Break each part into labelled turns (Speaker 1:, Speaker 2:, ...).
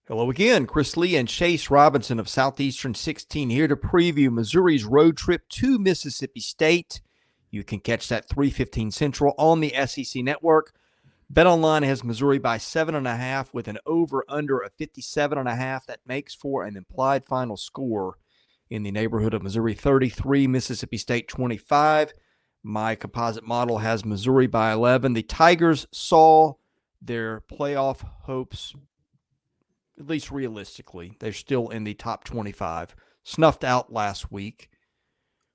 Speaker 1: Hello again, Chris Lee and Chase Robinson of Southeastern 16 here to preview Missouri's road trip to Mississippi State. You can catch that 3:15 Central on the SEC Network. BetOnline has Missouri by 7.5 with an over-under of 57.5. That makes for an implied final score in the neighborhood of Missouri 33, Mississippi State 25. My composite model has Missouri by 11. The Tigers saw their playoff hopes, at least realistically, they're still in the top 25, snuffed out last week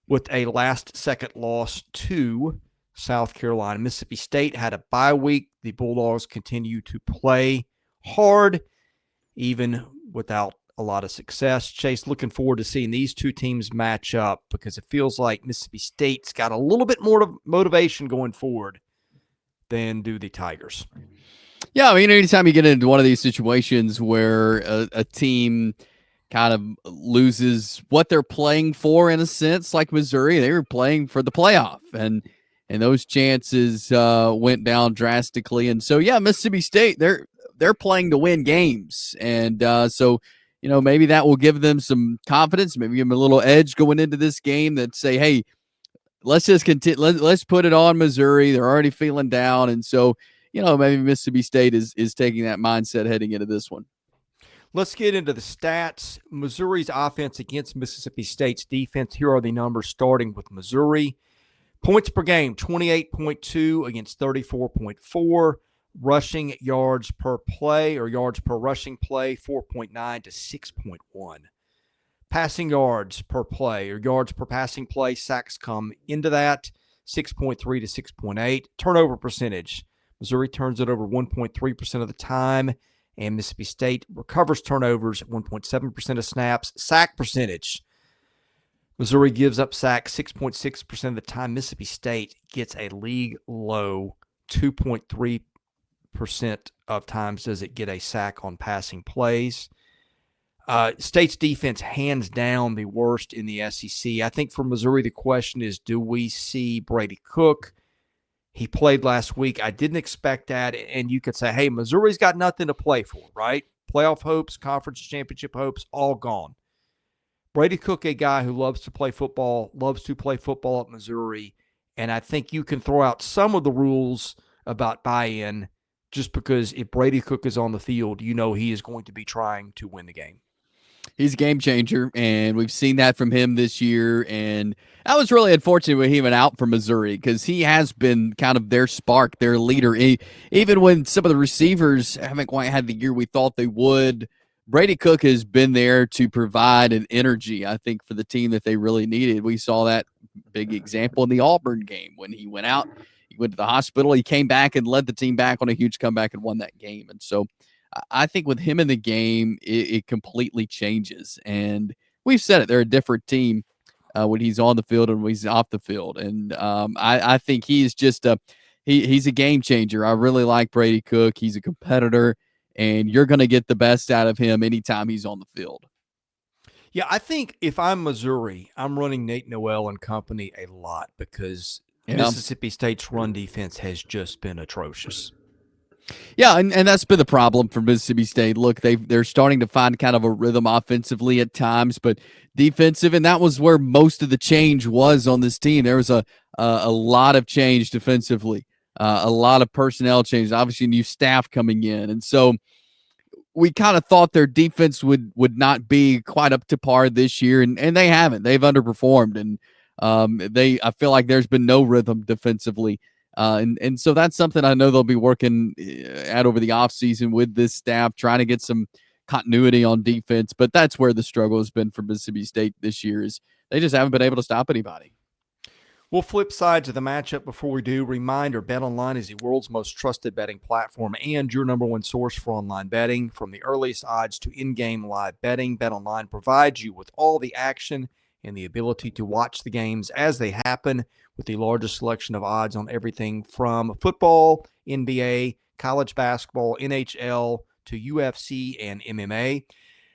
Speaker 1: with a last-second loss to South Carolina. Mississippi State had a bye week. The Bulldogs continue to play hard, even without a lot of success. Chase, looking forward to seeing these two teams match up because it feels like Mississippi State's got a little bit more motivation going forward than do the Tigers.
Speaker 2: Yeah, I mean, anytime you get into one of these situations where a team kind of loses what they're playing for, in a sense, like Missouri, they were playing for the playoff, and those chances went down drastically. And so, yeah, Mississippi State, they're playing to win games, and so maybe that will give them some confidence, maybe give them a little edge going into this game. That say, hey, let's just continue. Let's put it on Missouri. They're already feeling down, and so maybe Mississippi State is taking that mindset heading into this one.
Speaker 1: Let's get into the stats. Missouri's offense against Mississippi State's defense. Here are the numbers starting with Missouri. Points per game, 28.2 against 34.4. Rushing yards per play or yards per rushing play, 4.9 to 6.1. Passing yards per play or yards per passing play, sacks come into that, 6.3 to 6.8. Turnover percentage. Missouri turns it over 1.3% of the time, and Mississippi State recovers turnovers at 1.7% of snaps. Sack percentage. Missouri gives up sacks 6.6% of the time. Mississippi State gets a league low 2.3% of times does it get a sack on passing plays. State's defense hands down the worst in the SEC. I think for Missouri, the question is, do we see Brady Cook? He played last week. I didn't expect that. And you could say, hey, Missouri's got nothing to play for, right? Playoff hopes, conference championship hopes, all gone. Brady Cook, a guy who loves to play football at Missouri. And I think you can throw out some of the rules about buy-in just because if Brady Cook is on the field, he is going to be trying to win the game.
Speaker 2: He's a game changer, and we've seen that from him this year. And that was really unfortunate when he went out for Missouri because he has been kind of their spark, their leader. Even when some of the receivers haven't quite had the year we thought they would, Brady Cook has been there to provide an energy, I think, for the team that they really needed. We saw that big example in the Auburn game when he went out. He went to the hospital. He came back and led the team back on a huge comeback and won that game. And so I think with him in the game, it completely changes. And we've said it, they're a different team when he's on the field and when he's off the field. And I think he's just he's a game changer. I really like Brady Cook. He's a competitor, and you're going to get the best out of him anytime he's on the field.
Speaker 1: Yeah, I think if I'm Missouri, I'm running Nate Noel and company a lot because Mississippi State's run defense has just been atrocious.
Speaker 2: Yeah, and that's been the problem for Mississippi State. Look, they're starting to find kind of a rhythm offensively at times, but defensive, and that was where most of the change was on this team. There was a lot of change defensively, a lot of personnel changes, obviously new staff coming in, and so we kind of thought their defense would not be quite up to par this year, and they haven't. They've underperformed, and I feel like there's been no rhythm defensively. And so that's something I know they'll be working at over the offseason with this staff, trying to get some continuity on defense. But that's where the struggle has been for Mississippi State this year is they just haven't been able to stop anybody.
Speaker 1: We'll flip sides of the matchup before we do. Reminder, BetOnline is the world's most trusted betting platform and your number one source for online betting. From the earliest odds to in-game live betting, BetOnline provides you with all the action and the ability to watch the games as they happen with the largest selection of odds on everything from football, NBA, college basketball, NHL, to UFC and MMA.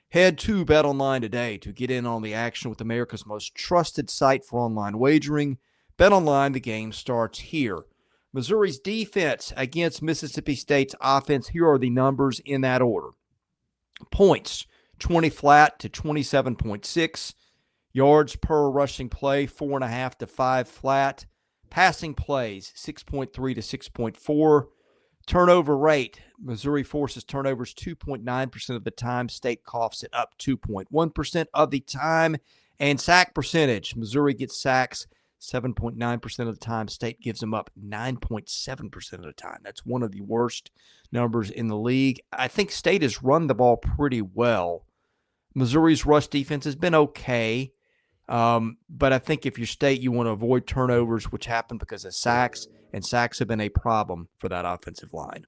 Speaker 1: Head to BetOnline today to get in on the action with America's most trusted site for online wagering. BetOnline, the game starts here. Missouri's defense against Mississippi State's offense. Here are the numbers in that order. Points, 20 flat to 27.6. Yards per rushing play, 4.5 to 5 flat. Passing plays, 6.3 to 6.4. Turnover rate, Missouri forces turnovers 2.9% of the time. State coughs it up 2.1% of the time. And sack percentage, Missouri gets sacks 7.9% of the time. State gives them up 9.7% of the time. That's one of the worst numbers in the league. I think State has run the ball pretty well. Missouri's rush defense has been okay. But I think if you're State, you want to avoid turnovers, which happen because of sacks, and sacks have been a problem for that offensive line.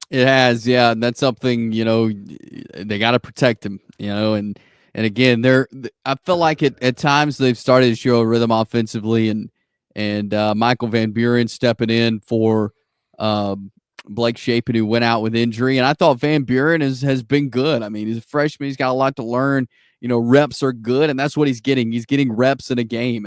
Speaker 2: It has, yeah, and that's something, they got to protect him, and again, I feel like at times they've started to show a rhythm offensively, and Michael Van Buren stepping in for Blake Shapen, who went out with injury, and I thought Van Buren has been good. I mean, he's a freshman, he's got a lot to learn. Reps are good, and that's what he's getting. He's getting reps in a game,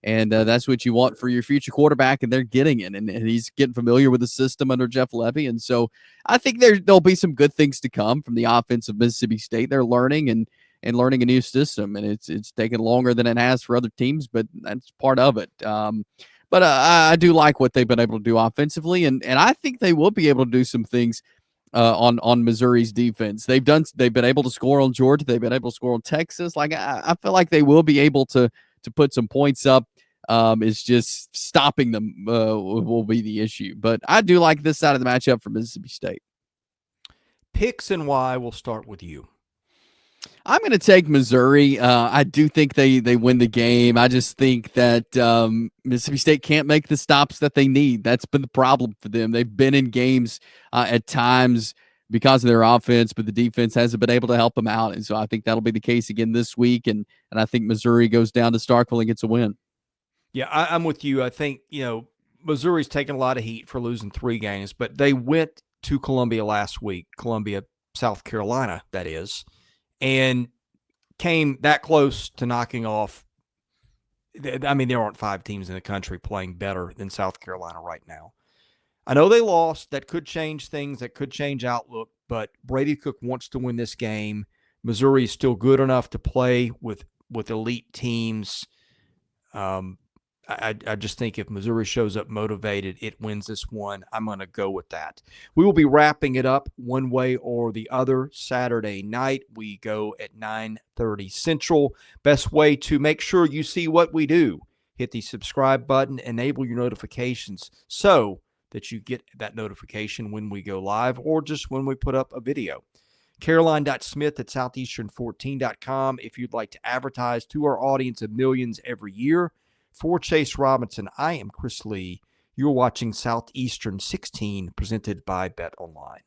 Speaker 2: and that's what you want for your future quarterback, and they're getting it. And he's getting familiar with the system under Jeff Lebby, and so I think there'll be some good things to come from the offense of Mississippi State. They're learning and learning a new system, and it's taken longer than it has for other teams, but that's part of it. But I do like what they've been able to do offensively, and I think they will be able to do some things on Missouri's defense. They've been able to score on Georgia. They've been able to score on Texas. Like I feel like they will be able to put some points up. It's just stopping them will be the issue. But I do like this side of the matchup for Mississippi State.
Speaker 1: Picks and why. We'll start with you.
Speaker 2: I'm going to take Missouri. I do think they win the game. I just think that Mississippi State can't make the stops that they need. That's been the problem for them. They've been in games at times because of their offense, but the defense hasn't been able to help them out. And so I think that'll be the case again this week. And I think Missouri goes down to Starkville and gets a win.
Speaker 1: Yeah, I'm with you. I think, Missouri's taken a lot of heat for losing 3 games, but they went to Columbia last week, Columbia, South Carolina, that is, and came that close to knocking off. I mean, there aren't 5 teams in the country playing better than South Carolina right now. I know they lost. That could change things. That could change outlook, but Brady Cook wants to win this game. Missouri is still good enough to play with elite teams. I just think if Missouri shows up motivated, it wins this one. I'm going to go with that. We will be wrapping it up one way or the other Saturday night. We go at 9:30 Central. Best way to make sure you see what we do, hit the subscribe button, enable your notifications so that you get that notification when we go live or just when we put up a video. Caroline.Smith at southeastern14.com if you'd like to advertise to our audience of millions every year. For Chase Robinson, I am Chris Lee. You're watching Southeastern 16 presented by BetOnline.